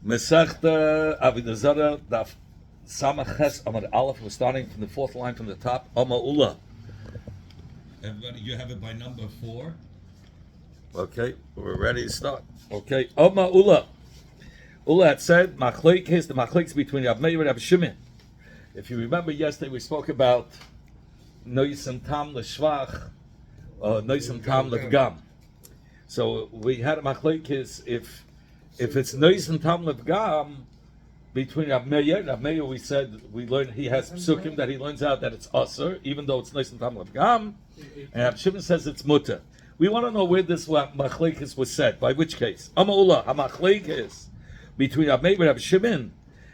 Mesachta Avoda Zara Daf Samaches Amad Aleph. We're starting from the fourth line from the top. Ama Ula. Everybody, you have it by number 4. Okay, we're ready to start. Okay, Ama Ula. Ula had said Machlekes, the Machlekes between Rav Meir and Rav Shimon. If you remember yesterday, we spoke about Noisem Tam L'Shvach, Noisem Tam L'Gam. So we had a Machlekes if it's Noisem Tam L'Gam between Rav Meir, we said we learned he has psukim that he learns out that it's Aser, even though it's Noisem Tam L'Gam, and Rav Shimon says it's Mutter. We want to know where this Machlekes was said. By which case? Ama'ula, HaMachlekes between Rav Meir and Rav Shimon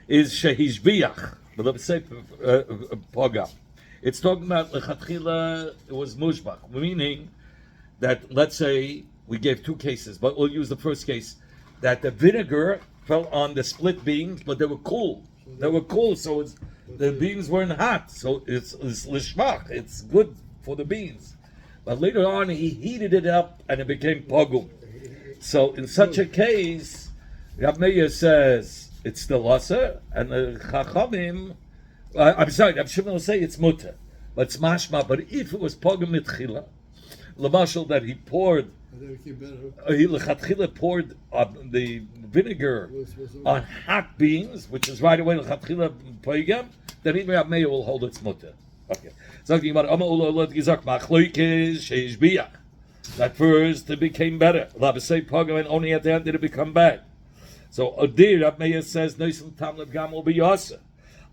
is Shehishbiach. But let's say Pogam. It's talking about Lechatchila, it was Mushbach, meaning that, let's say, we gave 2 cases, but we'll use the first case, that the vinegar fell on the split beans, but they were cool. They were cool, so the beans weren't hot, so it's Lishmach, it's good for the beans. But later on, he heated it up, and it became Pogum. So in such a case, Rav Meir says, it's still Aser, and the Chachamim, I'm sorry, Rav Shimon will say it's Mutter, but it's Mashma. But if it was Pogum Mitchila, Lamashal that he poured, he Lechatchila poured the vinegar on hot beans, which is right away Lechatchila Pogum, then even Rav Meir will hold its Mutter. Okay. Talking about that first it became better. Say Pogum, and only at the end did it become bad. So Odir Rav Meir says Noisem Tam L'Gam will be Yasa.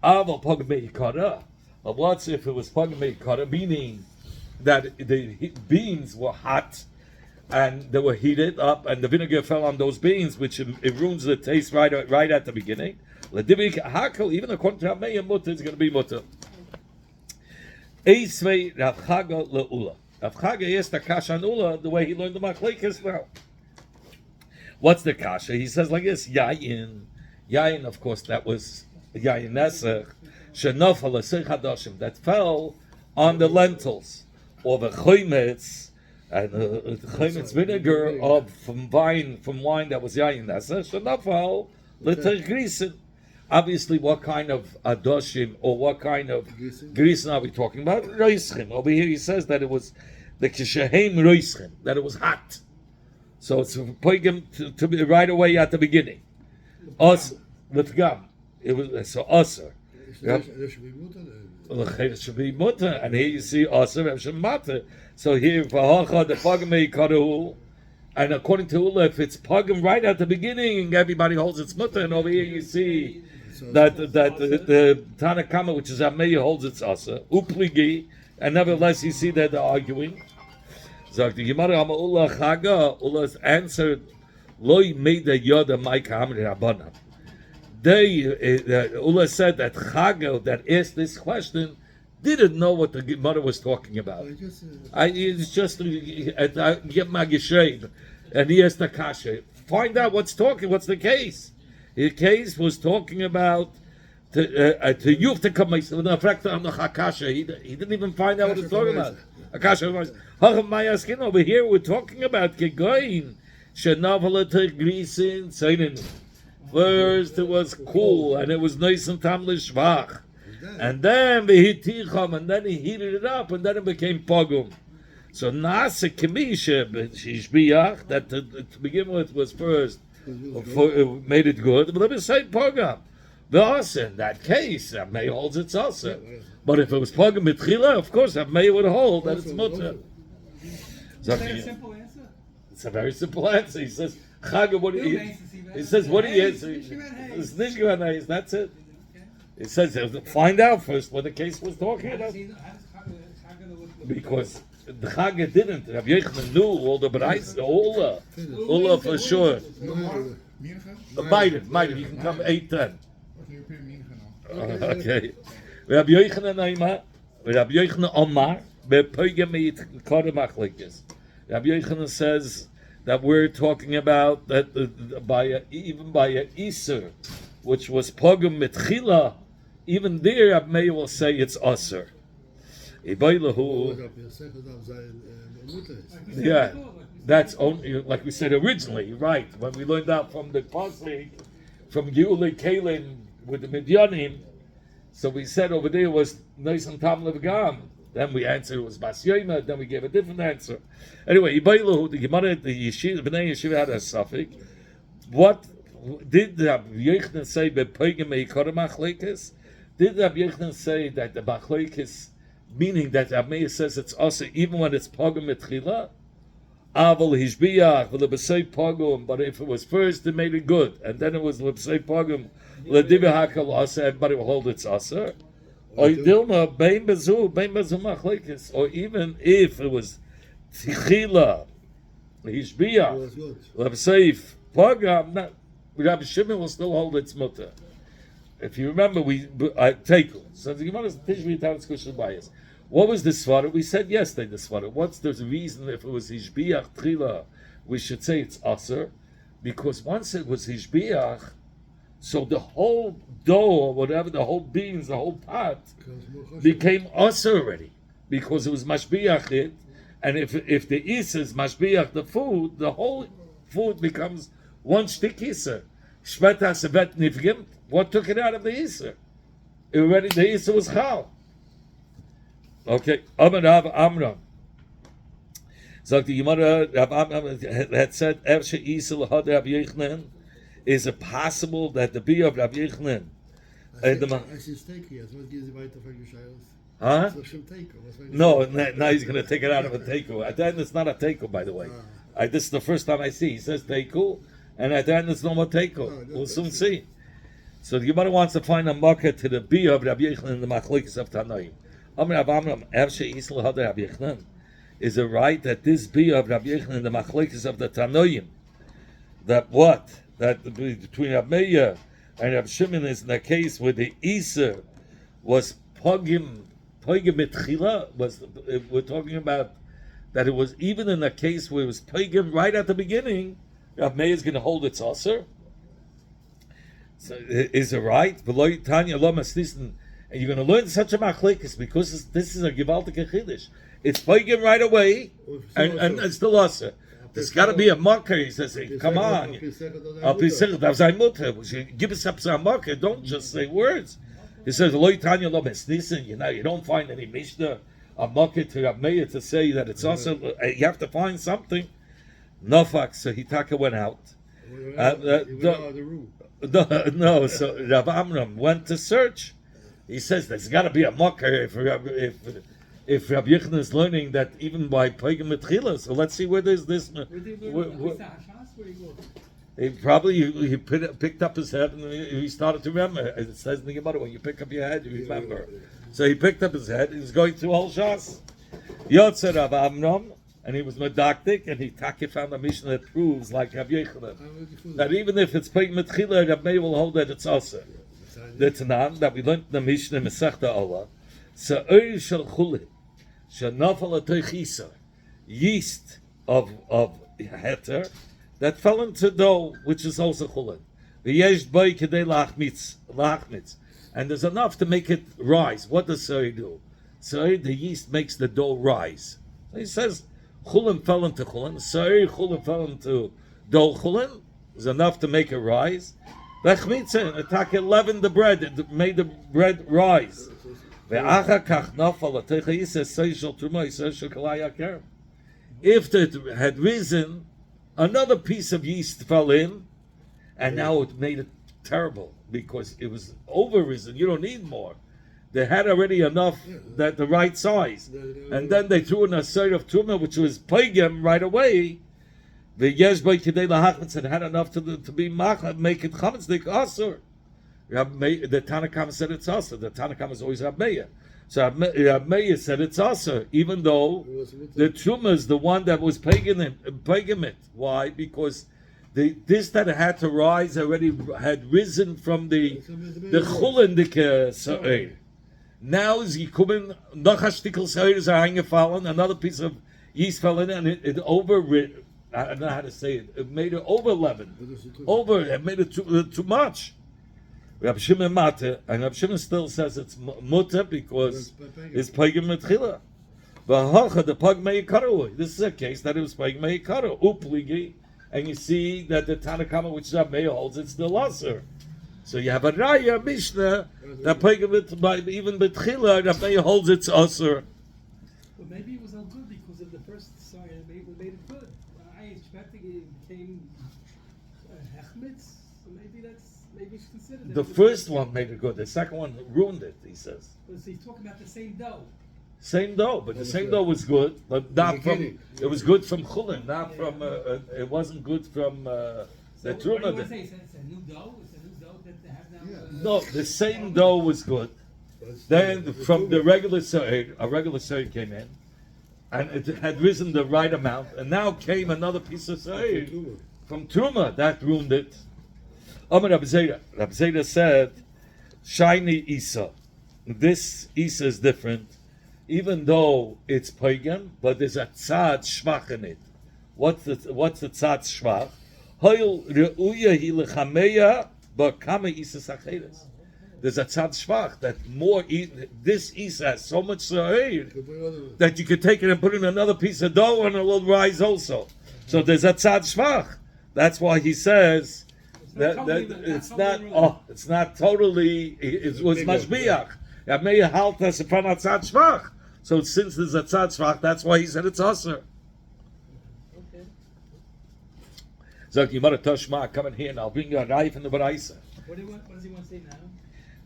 Aval Pogum Meikara. But what's if it was Pogum Meikara, meaning that the beans were hot and they were heated up, and the vinegar fell on those beans, which it ruins the taste right at the beginning. Even according to Rav Meir, Mutter is going to be Mutter. Eisvei Rav Chaga leUla. Rav Chaga is the kasha on Ula the way he learned the Machlekes now. What's the kasha? He says like this: Yayin, of course, that was Yayin Nesach, Shenofal Asich Hadoshim, that fell on the lentils, or the Chometz, and the Chometz vinegar from wine that was Yayin Nesach, Shenofal L'Tergrisen. Obviously, what kind of adoshim or what kind of grisen are we talking about? Roischim. Over here, he says that it was the kishahem roischim, that it was hot. So it's poigim to be right away at the beginning. Us with gam, it was so aser. It should be mutter, and here you see aser and shemata. So here v'hacha the pogim meikaru, and according to Ula, if it's pogim right at the beginning, everybody holds its mutter, and over here you see that the Tanakama, which is Ameya, holds its asa upligi, and nevertheless you see that they're arguing. So the Gemara Ula Chaga, Ula's answered, Loi made the Yoda Maika Amri Rabbanan. Ula said that Chaga that asked this question didn't know what the Gemara was talking about. It's just get Magishrei, and he asked the Kasha. Find out what's the case. The case was talking about to Yuf to come. He didn't even find out what it's talking about. Akasha over here we're talking about Kegoin Shenavala Grisin Sainin. First it was cool and it was nice and tam l'shvach. And then he heated it up and then it became pogum. So Nasa Kemisha Shishbiach, that to begin with was first made it good, but let me say pogum. The asa in that case, May holds its asa. But if it was pogum mitchila, of course May would hold that it's mutter. Is that a simple answer? It's a very simple answer. He says, Chaga, what do you? He says, what do you answer? It's nishgavanais. That's it. It says, find out first what the case was talking about. Because the Chaga didn't. Rav Yochanan knew all the B'rais, Ula for sure. Might you can come 8:10. Okay. Rav Yochanan Omar, Rav Yochanan says that we're talking about that even by a Iser, which was Pogum Mitchila, even there Rav Meir will say it's Aser. Yeah, that's only like we said originally, right? When we learned out from the Pasuk, from Yule Kalim with the Midyanim. So we said over there was Nisan Tam Levgam. Then we answered it was Bas Yoima. Then we gave a different answer. Anyway, the Gemara, the Yeshiva, Bnei Yeshiva had a suffix. What did Rabbi Yochanan say? Bepoigim meikara machlekes. Did Rabbi Yochanan say that the machlekes, meaning that Rabbi says it's also even when it's pogum etchila? Aval hishbiach v'lebesei pogum. But if it was first, it made it good, and then it was lebesei pogum ledivahakal asa. Everybody will hold its asa. Or dilma bein bezu machlekes. Or even if it was tchila hishbiach lebesei pogum, Rabbi Shimon will still hold its mutter. If you remember, take it. So the Gemara is Tishvi Tavis Kushal Bias. What was the svara? We said yesterday the svara. What's the reason if it was Hishbiach Trila, we should say it's Aser? Because once it was Hishbiach, so the whole dough or whatever, the whole beans, the whole pot became Aser already. Because it was Mashbiach it. And if the Isa is Mashbiach the food, the whole food becomes one shtik Isa. Shveta Sevet Nivgim. What took it out of the Isa? Already the Isa was Chal. Okay. Amar Rav Amram. So the Gemara Rav Amram had said, Ershe Isa l'had Rav Yochanan. Is it possible that the beer of Rav Yochanan? Huh? No, now he's going to take it out of a teiko. At the end, it's not a teiko, by the way. This is the first time I see. He says teiko, and at the end, it's no more teiko. We'll soon see. So the Gemara wants to find a market to the beer of Rabbi Yochanan in the machlokes of Tanoim. Amar Rav Amram, Ershe Yisrael Had Rabbi Yochanan. Is it right that this beer of Rabbi Yochanan in the machlokes of the Tanoim, that what? That between Rabbi Meir and Rabbi Shimon is in the case where the Iser was pogim etchila, was we're talking about that it was even in a case where it was pogim right at the beginning, Rabbi Meir is going to hold its Aser. So is it right? And you're going to learn such a machlekes because this is a gewaltige chiddush. It's pogim right away, and it's still Aser. There's got to be a marker. He says, hey, come on. Give us up some marker. Don't just say words. He says, you don't find any Mishnah, a marker to Rav Meir to say that it's also, you have to find something. Nofak, so Hitaka went out. No, so Rav Amram went to search. He says, there's got to be a marker if Rabbi Yochanan is learning that even by Pogim Metchila, so let's see where there's this. He probably picked up his head and he started to remember. It says in the Gemara, when you pick up your head, you remember. So he picked up his head. He was going through all Shas. Yotzer Rav Amram, and he was medactic, and he found a mission that proves, like Rabbi Yochanan, that even if it's Pogim Metchila, Rabbi Meir will hold that it's also. The Tanan that we learned in the Mishnah in Masechta Allah. Sa'ir shel chulin, shenafal atoich yeast of heter that fell into dough, which is also chulin. V'yesh boi kedei lachmitz, and there's enough to make it rise. What does sa'ir do? Sa'ir, the yeast makes the dough rise. So he says chulin fell into chulin. Sa'ir chulin fell into dough chulin. There's enough to make it rise. V'chmitza attack 11 the bread. It made the bread rise. If it had risen, another piece of yeast fell in, and now it made it terrible because it was over risen. You don't need more. They had already enough that the right size, and then they threw in a side of tumah, which was pogim right away. The yeshbay kedei lahachmitz had enough to be make it chametzik asur. The Tanakama said it's also. The Tanakama is always Rav Meir. So Rav Meir said it's also, even though the Truma is the one that was paging it. Why? Because this that had to rise already had risen from the Chulendike Sa'ir. Now is Yikumin, Nachashtikal Sa'ir is eingefallen, another piece of yeast fell in, and it overrid. I don't know how to say it. It made it over 11. It made it too much. Rabbi Shimon Mate, and Rabbi Shimon still says it's mutter because it's pogim metchila. But the pog meikaru. This is a case that it was pog meikaru upligi, and you see that the Tanakama, which Rabbi Meir holds, it's still aser. So you have a Raya Mishnah that Pegam it by even Betchila that may holds its Asur. But maybe it was all good because of the first sign. Maybe it made it good. I expected it became Hechmitz. So maybe it's considered. The first one made it good. The second one ruined it. He says. So he's talking about the same dough. Same dough, but the same dough was good, but not from. It was good from Chulin, not from. It wasn't good from the What do Truma. you want to say? It's a new dough. It's a new dough that they have now. No, the same dough was good. Then from the regular side, a regular side came in, and it had risen the right amount, and now came another piece of side from Truma that ruined it. Amar Rabbi Zera said, "Shiny Isa, this Isa is different, even though it's pagan, but there's a tzad shvach in it. What's the tzad shvach? Hoil reuya hi lechameya b'kama Isa sacheres. There's a tzad shvach that this Isa has so much sa'ir that you could take it and put in another piece of dough and it will rise also. So there's a tzad shvach. That's why he says that it's not totally. It was mashbiach. Yameya halta sefana tzad shvach. So since there's a tzad shvach, that's why he said it's aser. Okay. So Gemara Toshma, come in here and I'll bring you a raya from the Baraisa. What does he want to say now?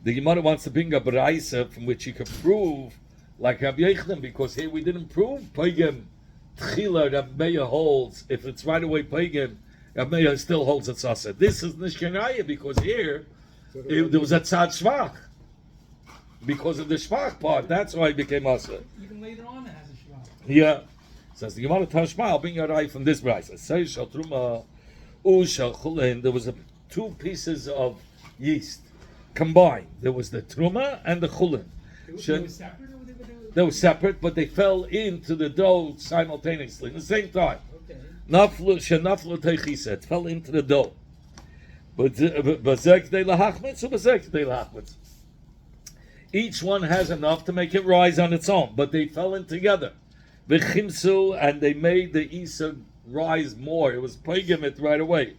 The Gemara wants to bring a Baraisa from which you can prove, like Rabbi Yochanan, because here we didn't prove Pagam Tchila. Rabbi Meir holds if it's right away Pagam, Rabbi Meir still holds it's aser. This is Nishkanaya because here there was a tzad shvach. Because of the shvach part, that's why it became aser. Even later on, it has a shvach. Yeah. Says the Gemara Tashma, I'll bring you a raya from this Baraisa. Say shal truma u shal chulin. There was two pieces of yeast combined. There was the truma and the chulin. They were separate, or they were separate, but they fell into the dough simultaneously at the same time. Okay. Naflu shenaflu teichisa. It fell into the dough. But bazek de lahachmitz or bazek de lahachmitz. Each one has enough to make it rise on its own, but they fell in together. V'chimsu, and they made the Isa rise more. It was pagim it right away.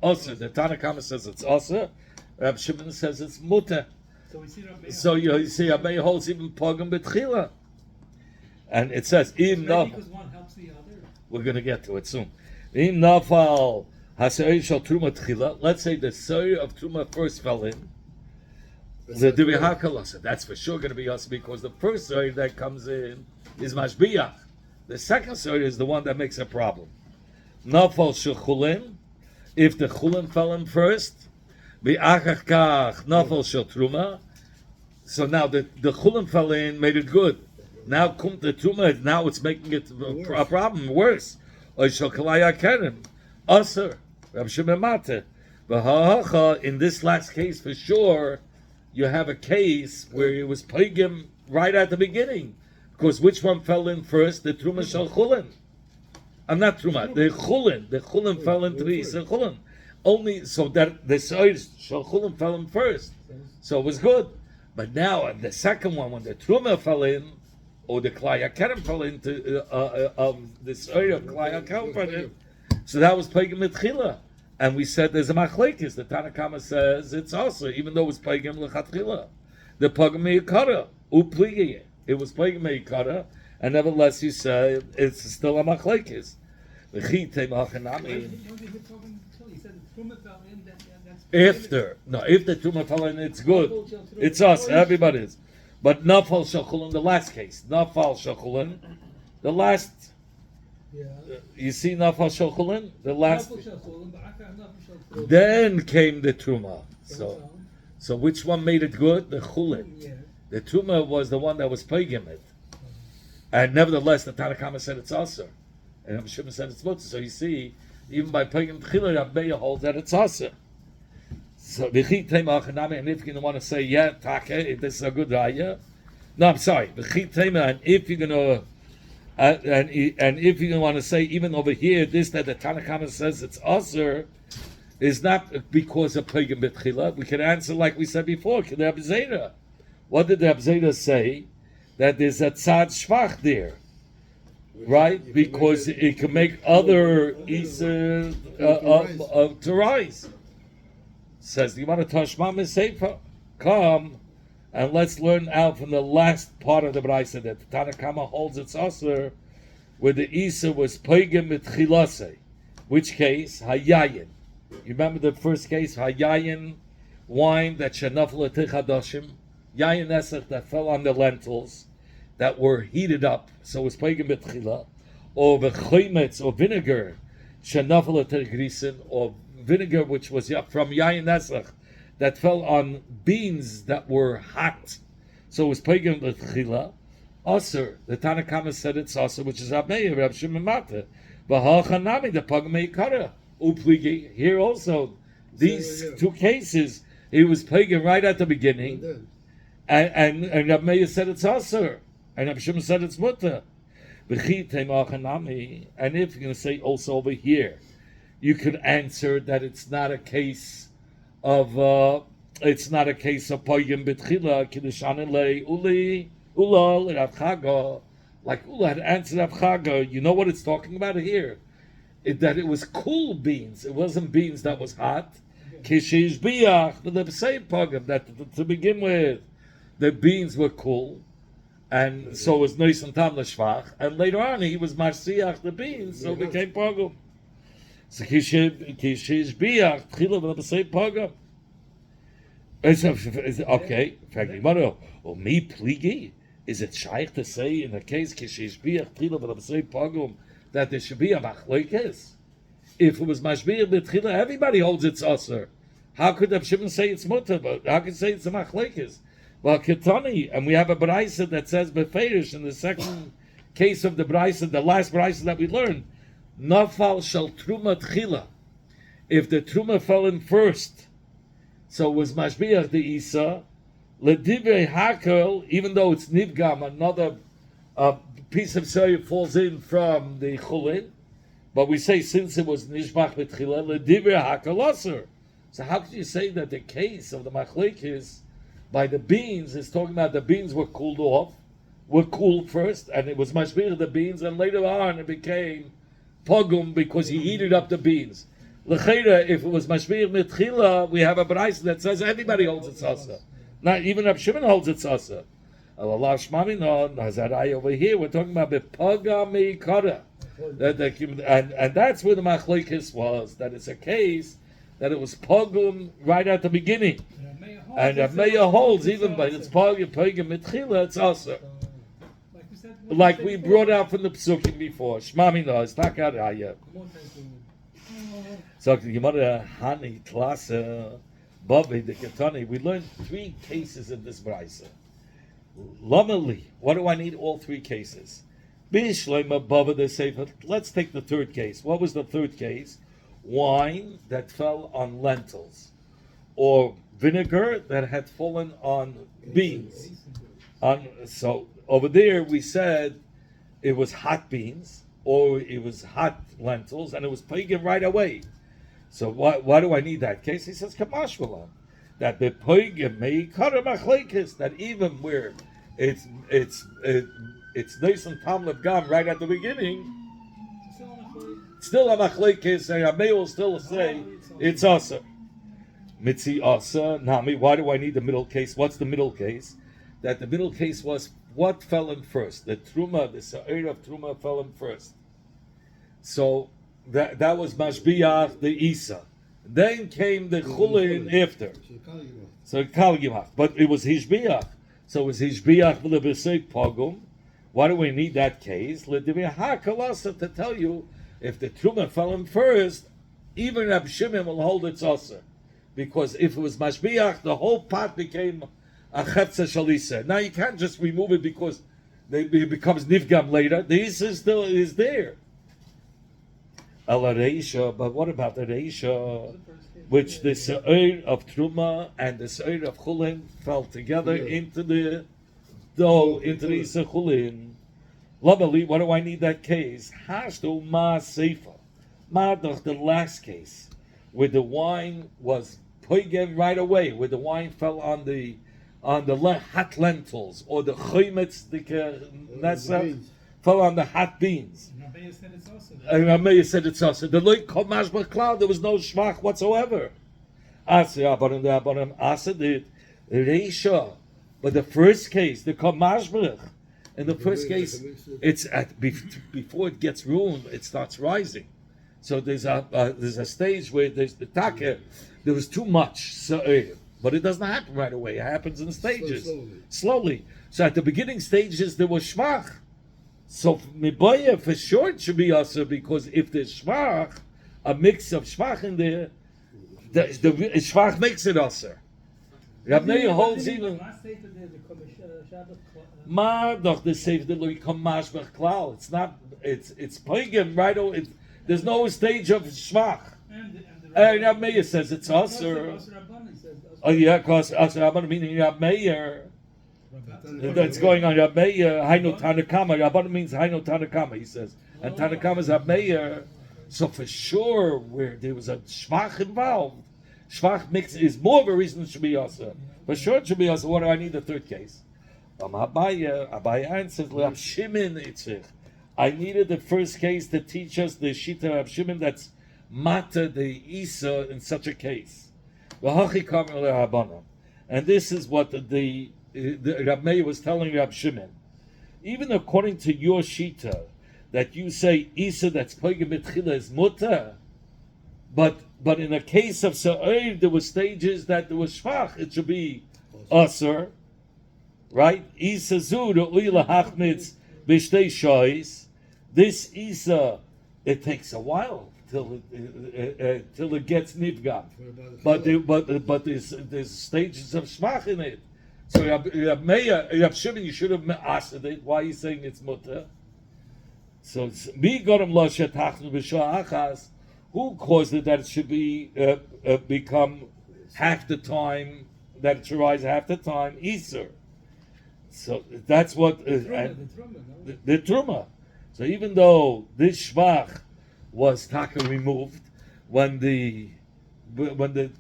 Also, the Tanakama says it's also. Rab Shimon says it's muta. So we see Rabbi. So you see, Rabbi holds even pagim betchila, and it says in Maybe because one helps the other. We're going to get to it soon. In nafal haseir shal truma tchila. Let's say the seir of truma first fell in. The Divihakalasa, that's for sure going to be us because the first seir that comes in is mashbiach. The second seir is the one that makes a problem. Nafal shechulin, if the chulin fell in first, bi'achach kach nafal shel truma. So now the chulin fell in, made it good. Now kum the truma, now it's making it a problem worse. Or shel kalaya keren, aser, Rab Shimon Mate. V'ha'acha, in this last case for sure, you have a case where it was pagim right at the beginning, because which one fell in first? The truma shel chulin. I'm not truma. The chulin fell into the chulin. Only so that the soil shel chulin fell in first, so it was good. But now the second one, when the truma fell in, or the klaya kerem fell into the soil of klaya kerem fell in, so that was pagim mitchila. And we said there's a machlekes. The Tanakama says it's also, even though it was pagim lechatchila, the pagim meikara upliye. It was pagim meikara, and nevertheless you say it's still a machlekes. If the tumah fell in, it's good. It's us, everybody's. But nafal shachulin, the last case, nafal shachulin, the last. Yeah. You see nafal shachulin, the last. Then came the truma. So which one made it good? The chulin. Yeah. The truma was the one that was pagim it, and nevertheless the Tanakama said it's aser, and Rabbi Shimon said it's mutter. So you see, even by pagim tchila, Rabbi holds that it's aser. So v'chi tema achanami, and if you want to say yeah, take, this is a good raya. No, I'm sorry. V'chi tema, and if you're gonna. And if you want to say even over here, this that the Tanakama says it's aser, is not because of pagim betchila. We can answer like we said before. The Rabbi Zera, what did the Rabbi Zera say? That there's a tzad shvach there, right? Because it can make other isa to rise. says the Gemara Tashma Seifa. Come and let's learn out from the last part of the Braisa that the Tanakama holds its usher, where the Isa was Peigem mit Chilase. Which case? Hayayin. You remember the first case? Hayayin, wine that shenafel etichadoshim, yayin esach that fell on the lentils that were heated up, so it was Peigem mit Chila, or v'choimetz, or vinegar, shenafel etigrisin, or vinegar which was from yayin esach that fell on beans that were hot, so it was Peigem mit Chila. Aser, the Tanakama said it's Aser, which is Abmeir, Rab Shimon Mata. V'ha'chanami, the Pagmei Kara. Upligi, here also, these two cases, he was Peigem right at the beginning, and Rab Meir said it's Aser, and Rab Shimon said it's Mutter. V'chitem ha'chanami, and if you're going to say also over here, you could answer that it's not a case of Peigem B'tchila, Kiddushanin Le Uli, Ula Rav Chaga, like Ula had answered Rav Chaga. You know what it's talking about here? That it was cool beans. It wasn't beans that was hot. Kishish biach, but the same pogam that to begin with, the beans were cool, and so was Neis and Tam L'Shvach, and later on he was Marsiach the beans, so it became pogam. So kishish biach, tchila but the same pogam. Okay, frankly, or me pligi. Is it shaykh to say in the case kishish tchila v'labasei pagum that there should be a machlokes? If it was mashbiach b'tchila, everybody holds it's aser. How could Reb Shimon say it's mutter? But how could you say it's a machlokes? Well, ketani, and we have a brayso that says beferish in the second case of the brayso, the last brayso that we learned, nafal shel truma tchila. If the truma fell in first, so it was mashbiach the isa. Ledivrei hakel, even though it's nivgam, another piece of soya falls in from the chulin, but we say since it was nishbach b'tchila, ledivrei hakel aser. So how could you say that the case of the machlekes by the beans is talking about the beans were cooled first, and it was mashbir the beans, and later on it became pogum because he heated up the beans. L'cheira, if it was mashbir mitchila, we have a brayso that says everybody holds it sasa. Not even Rab Shimon holds it sasa. Allah Shmami no Nazarai over here. We're talking about bepagami kara, and that's where the machlekes was. That it's a case that it was pogum right at the beginning, and Rab Meir holds even by its pogum mitchila it's also like we brought out from the psukim before. Shmami no it's not karaya. So the Gemara Hani Klasa. Babi the Ketani, we learned 3 cases in this brayso. Lamali, what do I need all 3 cases? Bishleima Baba the Sefer. Let's take the 3rd case. What was the 3rd case? Wine that fell on lentils, or vinegar that had fallen on beans. So over there we said it was hot beans, or it was hot lentils, and it was pagan right away. So why do I need that case? He says kamashvala, that the poigim may kara machlekes, that even where it's nice and tamlev gam right at the beginning, still a machlekes, and I may will still say it's asa. Mitzi asa nami. Why do I need the middle case? What's the middle case? That the middle case was what fell in first. The truma, the sa'ir of truma fell in first. So. That was Mashbiach the Isa. Then came the Chulin after. So Kal Gimach. But it was Hishbiach. So it was Hishbiach v'lebesek pogum. Why do we need that case? L'divya to tell you if the Truma fell in first, even Rab Shimon will hold its osir. Because if it was Mashbiach, the whole pot became a Chetza Shalisa. Now you can't just remove it because it becomes Nivgam later. The Isa still is there. Reisha, but what about the Reisha, which the Se'ir of Truma and the Se'ir of Chulin fell together into the dough, into the Isa Chulin? Lovely, what do I need that case? Hashdu Ma Seifa. Ma doch the last case, where the wine was poigen right away, where the wine fell on the hot lentils, or the chometz, the nesach, fell on the hot beans. And Rameya said it's also. The loy komash b'klal, there was no shvach whatsoever. Asa Rabbanim, the Rabbanim Asa did Reisha. But the first case, the Kamashbrich, in the first case, it's before it gets ruined, it starts rising. So there's a stage where there's the taka. There was too much, but it doesn't happen right away. It happens in stages, slowly. So at the beginning stages there was shvach. So miboya for sure it should be asa, because if there's shvach, a mix of shvach in there, the shvach makes it asa. Rab Meir holds even. Ma doch the safe the loy kamash b'chlal. It's not. It's pagan right. There's no stage of shvach. And Rab Meir says it's asa. Oh yeah, because asa Rabban meaning Rab Meir. That's going on Rab Meir. Hainu Tanakama. Rabban means Hainu Tanakama. He says, and Tanakama is Rab Meir. So for sure, where there was a shvach involved, shvach mix is more of a reason it should be asa. For sure it should be asa. What do I need a third case? Abaya answers, Rab Shimon itzich. I needed the first case to teach us the shita of Shimon that's mata the isa in such a case. And this is what the Rab Meir was telling Rab Shimon. Even according to your shita, that you say isa that's pogem betchila is muta, but in a case of sa'ir there were stages that there was shvach, it should be asur, right? Isa zu the uila hachmitz b'shtei shois. This isa, it takes a while till it gets nivgam, but there's stages of shvach in it. So Rab Shimon, you should have asked it. Why are you saying it's mutter? So mi gorim lo shetachnu b'shah achas. Who caused it that it should be become half the time, that it should rise half the time? Easter. So that's what the truma. So even though this shvach was taka removed when the chulin,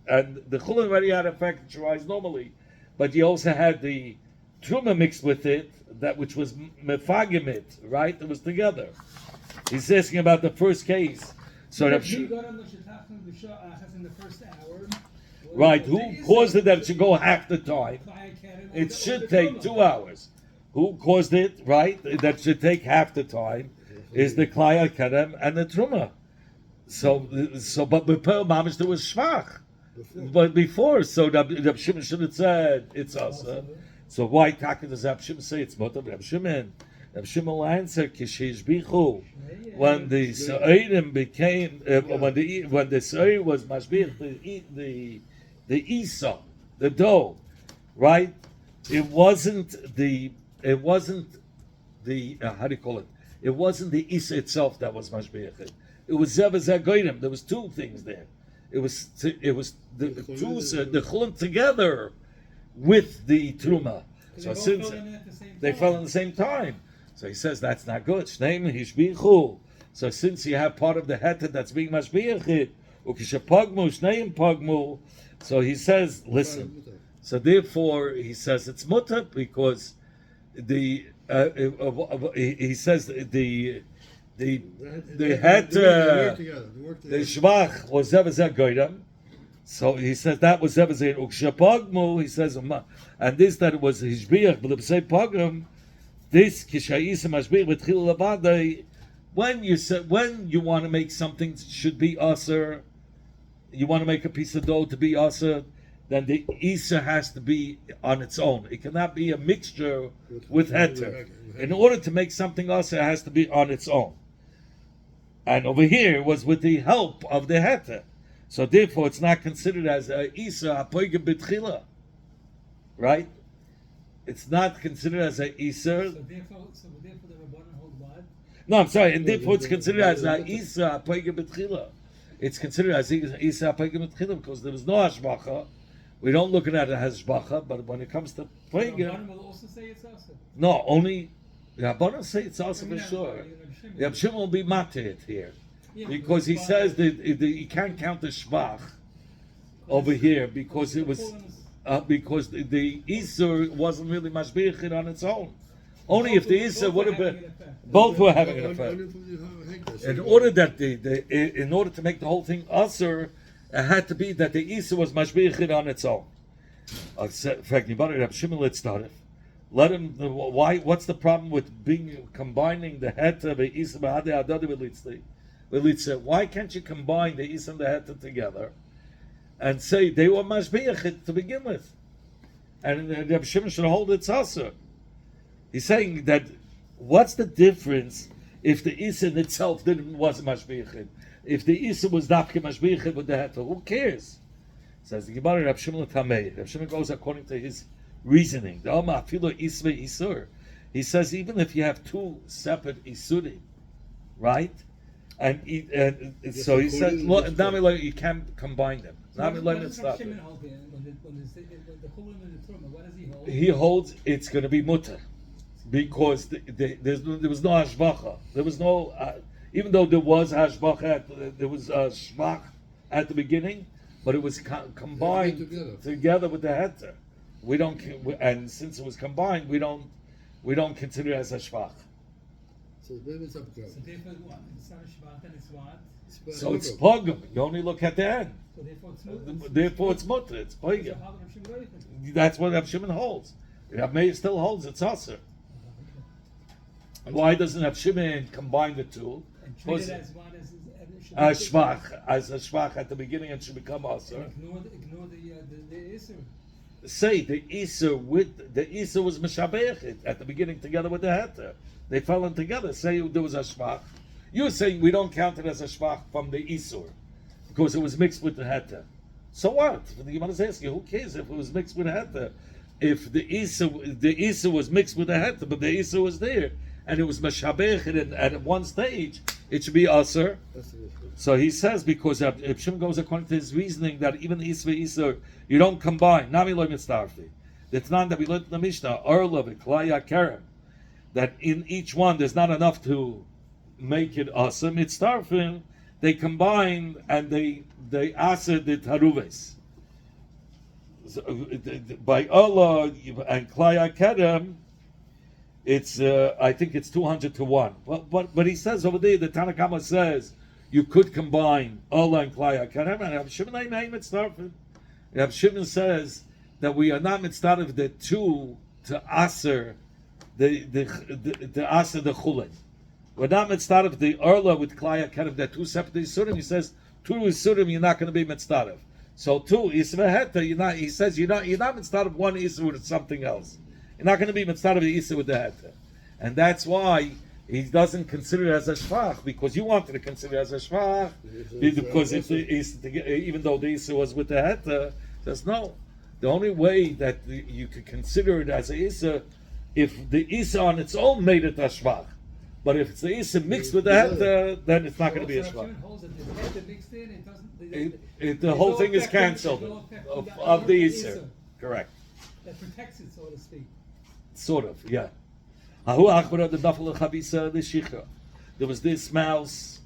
and the chulin already had effect to rise normally, but you also had the truma mixed with it, that which was mefagimit, right? It was together. He's asking about the first case. So in the first hour, right? Who caused it that it should go half the time? It should take 2 hours. Who caused it, right? That should take half the time is the Klai Kerem and the Truma. So but before Mamish there was Shvach. But before, so Rab Shimon should have said it's us. So why Taka does Rab Shimon say it's Motor? Rab Shimon will answer Kishishbichu when the Sa'irim became when the Sa'ir was Mashbich the Isa, the dough, right? It wasn't the how do you call it? It wasn't the Isa itself that was Mashbiach. It was Zevazah. There was two things there. It was the chulin together with the truma. So since they fell in the same time, so he says that's not good. Shneim hishbichu. So since you have part of the heter that's being mashbiach, ukishapagmu shneim pagmu. So he says, listen. So therefore he says it's mutter because he says the heter, the shvach was zevazeh goydam. So he says that was zevazeh ukshapagmu. He says, and this that it was hishbiach, but say pagam. This kishayisa mashbiach betchil lavadai. When you want to make something should be aser, you want to make a piece of dough to be aser, then the isa has to be on its own. It cannot be a mixture with heter. In order to make something aser, it has to be on its own. And over here was with the help of the heter. So therefore it's not considered as a isa apoige betchila. Right? It's not considered as a isa. So therefore the Rabbanan hold what? No, I'm sorry. And therefore it's considered as a isa apoige betchila. It's considered as isa apoige betchila because there was no hashbacha. We don't look at it as hashbacha, but when it comes to poige, Rabbanan will also say it's also. No, only Rabbanan say it's also for sure. Rab Shimon will be mated here because he says that he can't count the shvach over here because it was because the Isur wasn't really mashbiach on its own. Only if the Isa would have been, both were having an effect. In order that in order to make the whole thing usher, it had to be that the Isa was mashbichid on its own. In fact, let him. Why? What's the problem with combining the heta the Isa b'hadei adadi v'litzei? Why can't you combine the Isa and the heta together and say they were mashbichid to begin with? And Reb Shimon should hold its usher. He's saying that what's the difference if the Isa in itself wasn't mashbichid? If the Isa was dafke mashbichid with the heta, who cares? Says the Gemara, Reb Shimon Tamei. Reb Shimon goes according to his reasoning. He says even if you have two separate isurim, right? And so he says, you can't combine them. He holds it's going to be mutter because there was no hashvacha. There was no, even though there was hashvacha, there was shvach at the beginning, but it was combined together with the heter. We don't, and since it was combined, we don't consider it as a shvach. So maybe it's up there. So therefore, what? It's not a shvach and it's what? So it's pogum. You only look at the end. So therefore it's mutter. Therefore it's mutter. It's pogum. So how Reb Shimon wrote it? That's what Reb Shimon holds. Reb Meir still holds it's aser. Why doesn't Reb Shimon combine the two? And treat it as one as A shvach at the beginning and should become aser. Ignore the Isser. Say the Isa was mishabechet at the beginning together with the heter. They fell in together. Say there was a shvach. You're saying we don't count it as a shvach from the Isur because it was mixed with the heter. So what? The Gemara is asking, who cares if it was mixed with the heter? If the Isa was mixed with the heter, but the Isa was there and it was mishabechet, and at one stage it should be aser. So he says because if Shimon goes according to his reasoning that even the Isur you don't combine. Nami loy mitzdarfi. The Tanan that we learned in the Mishnah, Orla v'Klaya Kerem, that in each one there's not enough to make it awesome. Mitzdarfin, they combine and they asa the taruves. So, by Orla and Klaya Kerem, it's I think it's 200 to 1. But he says over there, the Tanakama says you could combine Orla and Klaya Kerem and have Shimon Ein Mitzdarfin. Rav Shimon says that we are not mitzvah of the two to aser the aser the chulin. We're not mitzvah of the orla with klaya kind of the two separate isurim. He says two isurim you're not going to be mitzvah of. So two isveheta you're not. He says you're not mitzvah of one isur with something else. You're not going to be mitzvah of the isur with the heta, and that's why he doesn't consider it as a shvach because you wanted to consider it as a shvach because it's even though the isur was with the heta. Says no. The only way that you could consider it as a isa if the isa on its own made it a shvach. But if it's the isa mixed with the heta, then it's not going to be a shvach. The whole thing is cancelled of the isa. Correct. That protects it, so to speak. Sort of, yeah. There was this mouse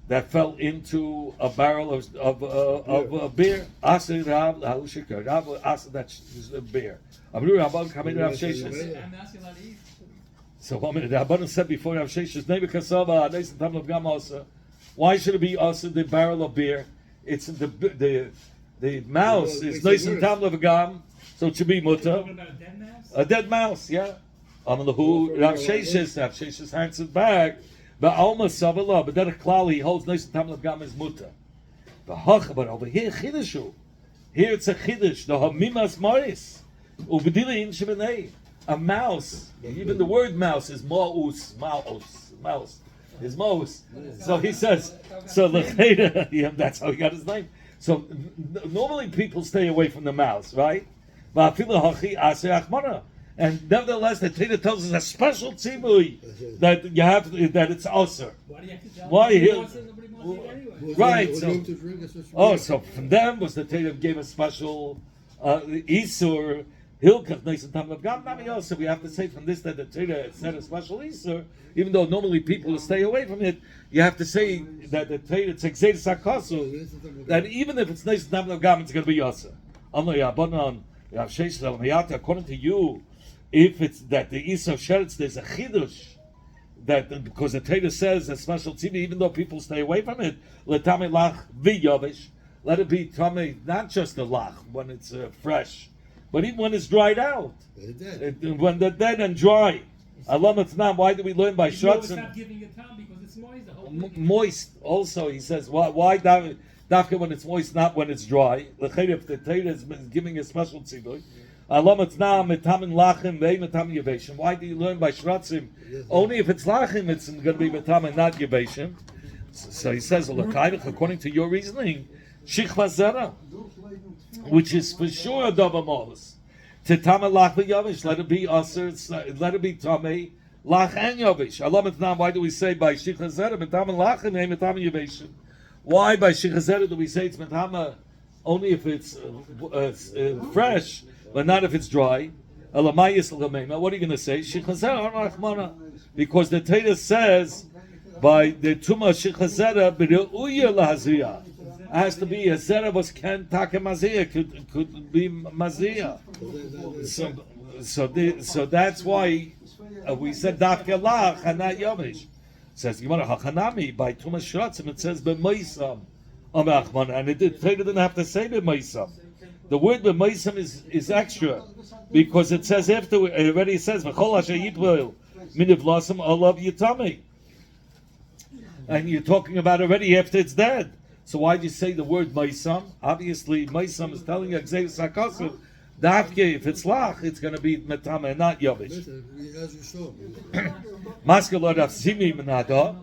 that fell into a barrel of beer. That's a beer. So 1 minute. The Avoda said before Rav Sheshes, why should it be also the barrel of beer? It's the mouse is nice and tam levagam, so it should be mutter. A dead mouse, yeah. Rav Sheshes hands it back. But Alma Savala, but then a klali holds nice and tam levagam is mutter. But over here chidushu. Here it's a chidush. The hamimas maris ubedilin shebenei. A mouse. Even the word mouse is mouse. Is mouse. So he says. So yeah, that's how he got his name. So normally people stay away from the mouse, right? And nevertheless, the Torah tells us a special tzibui that you have that it's also. Why do you have to tell Why them? here? Nobody wants it anyway. Right. So from them was the Torah gave a special isur hilkach nice and tam levagam nami also. We have to say from this that the Torah said a special isur, even though normally people will stay away from it. You have to say that the Torah it's exedes akasu that even if it's nice and tam levagam, it's going to be also. According to you, if it's that the Isa of Sheretz, there's a chidush that because the Torah says a special tzibah, even though people stay away from it, letame lach v'yovish, let it be tame, not just the lach when it's fresh, but even when it's dried out, when they're dead and dry. Alam etnam. Why do we learn by You know, it's shratzim? not giving it time because it's moist. The whole thing is- Moist. Also, he says, why dafka when it's moist, not when it's dry? If the Torah is giving a special tzibur. Alam etnam metamin lachim vei metamin yeveshim. Why do you learn by shratzim? Only if it's lachim, it's going to be metamin, not yeveshim. So he says, according to your reasoning, shichva zara, which is for sure a davar malus. Tetama lach v'yavish, let it be aser, let it be tamei lach and yavish. Alam etnam. Why do we say by shichva zara metamin lachim and metamin yeveshim? Why by shichva zara do we say it's metama only if it's fresh, but not if it's dry? Elamayis l'gameima. What are you going to say? Shichva zara rachmana, because the Torah says by the tuma shichva zara b'reuya lahaziyah. Has to be a zera was can take mazia could be mazia. So that's why we said dafke lach and not yomish. Says Gemara Hachanami by Tumas Shratzim. It says b'meisam amachman, and the Torah didn't have to say b'meisam. The word b'meisam is extra because it says after it already says v'chol asher yitvel miniv lasam olav yitami, and you're talking about already after it's dead. So why do you say the word Maisam? Obviously, Maisam is telling you Xeus HaKasav, Dafke, if it's Lach, it's going to be Metama and not Yavish. Maskalot Rav Simi Menada,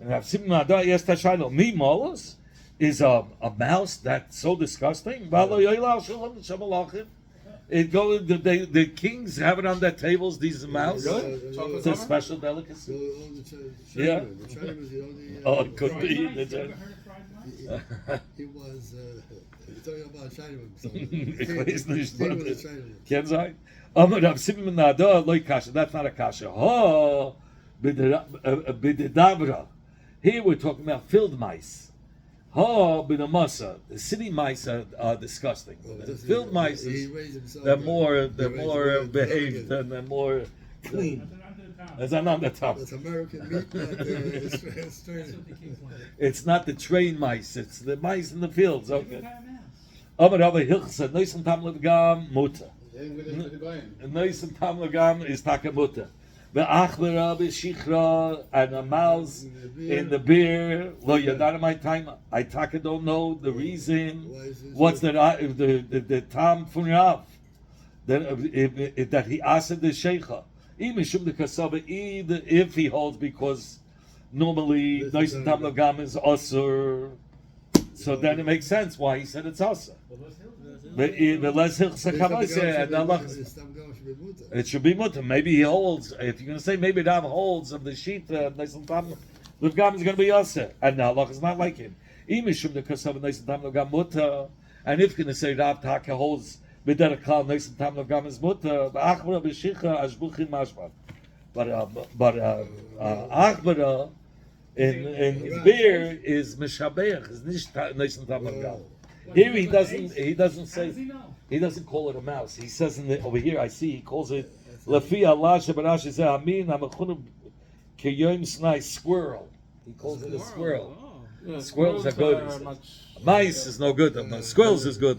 and Rav Simi Menada, yes, Tashaylo, Mi Molos is a mouse that's so disgusting. It goes. The kings have it on their tables. These mouse. It's a special delicacy. Yeah. Oh, it could be. Ever heard of fried mice? He was talking about China. Kenzai. Rav Simon Nada loy kasha. That's not a kasha. Oh, bididabra. Here we're talking about field mice. Oh, bidamasa. The city mice are disgusting. The field mice, they're more behaved and they're more clean. As an on the top. It's American meat, but it's That's what the kings wanted. It's not the trained mice. It's the mice in the fields. Different Okay. kind of mouse. Aber Hilchsa, Neusam Tam Levgam, Mutter. Neusam Tam Levgam is Taka Mutter. The Achbera, Shichra, and a mouse in the beer. Lo Yadana my time. I Taka don't know the reason. What's the Tam Funrav? That he asked the Sheikha. If he holds, because normally Neusam Tam Levgam is Osur. So then it makes sense why he said it's Asa. But it should be mutter. Maybe he holds. If you're going to say maybe Rav holds of the sheet, Levgam is going to be Asa, and now Allah is not like him. And if you're going to say Rav Taka holds B'derech Klal Neisam Tam Levgam is mutter, but Achbara in beer is Meshabeach, is nicht Neisam Tam Levgam. Here he doesn't How does say, he know? he doesn't call it a mouse. He says over here, I see, he calls it Lafi Allah Shabarash Zeh Amin Hamachunu Kiyom Snai squirrel. He calls it a squirrel. Yeah, Squirrels are good. much Mice is no good. Squirrels is good.